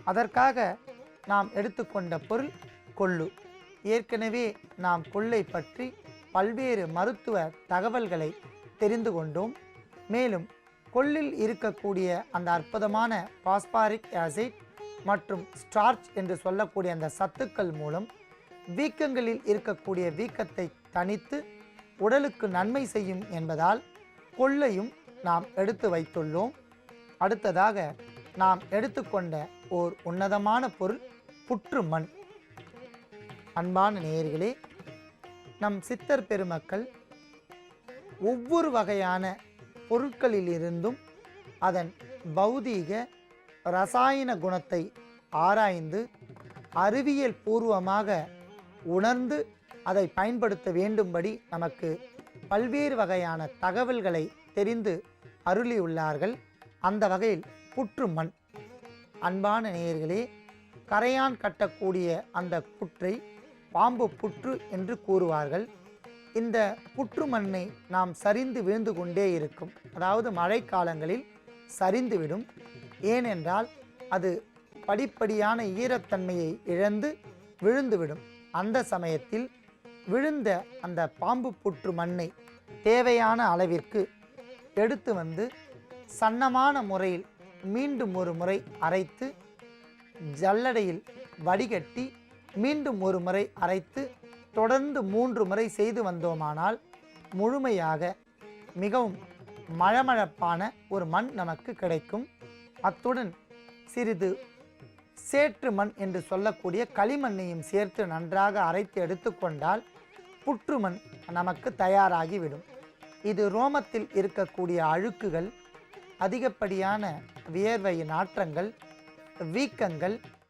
அதற்காக நாம் எடுத்துக்கொண்ட பொருள் கொள்ளு. ஏற்கனவே நாம் கொள்ளை பற்றி பல்வேறு மருத்துவ தகவல்களை தெரிந்து கொண்டோம். மேலும் கொள்ளில் இருக்கக்கூடிய அந்த அற்புதமான பாஸ்பாரிக் ஆசிட் மற்றும் ஸ்டார்ச் என்று சொல்லக்கூடிய அந்த சத்துக்கள் மூலம் வீக்கங்களில் இருக்கக்கூடிய வீக்கத்தை தணித்து உடலுக்கு நன்மை செய்யும் என்பதால் கொள்ளையும் நாம் எடுத்து வைத்துள்ளோம். அடுத்ததாக நாம் எடுத்துக்கொண்ட ஓர் உன்னதமான பொருள் புற்று மண். அன்பான நேயர்களே, நம் சித்தர் பெருமக்கள் ஒவ்வொரு வகையான பொருட்களிலிருந்தும் அதன் பௌதீக ரசாயன குணத்தை ஆராய்ந்து அறிவியல் பூர்வமாக உணர்ந்து அதை பயன்படுத்த வேண்டும்படி நமக்கு பல்வேறு வகையான தகவல்களை தெரிந்து அருளியுள்ளார்கள். அந்த வகையில் புற்று மண். அன்பான நேயர்களே, கரையான் கட்டக்கூடிய அந்த புற்றை பாம்பு புற்று என்று கூறுவார்கள். இந்த புற்று மண்ணை நாம் சரிந்து விழுந்து கொண்டே இருக்கும், அதாவது மழை காலங்களில் சரிந்துவிடும். ஏனென்றால் அது படிப்படியான ஈரத்தன்மையை இழந்து விழுந்துவிடும். அந்த சமயத்தில் விழுந்த அந்த பாம்பு புற்று மண்ணை தேவையான அளவிற்கு எடுத்து வந்து சன்னமான முறையில் மீண்டும் ஒரு முறை அரைத்து ஜல்லடையில் வடிகட்டி மீண்டும் ஒரு முறை அரைத்து தொடர்ந்து 3 முறை செய்து வந்தோமானால் முழுமையாக மிகவும் மழமழப்பான ஒரு மண் நமக்கு கிடைக்கும். அத்துடன் சிறிது சேற்று மண் என்று சொல்லக்கூடிய களிமண்ணையும் சேர்த்து நன்றாக அரைத்து எடுத்துக்கொண்டால் புற்றுமண் நமக்கு தயாராகிவிடும். இது ரோமத்தில் இருக்கக்கூடிய அழுக்குகள், அதிகப்படியான வியர்வை நாற்றங்கள், வீக்கங்கள்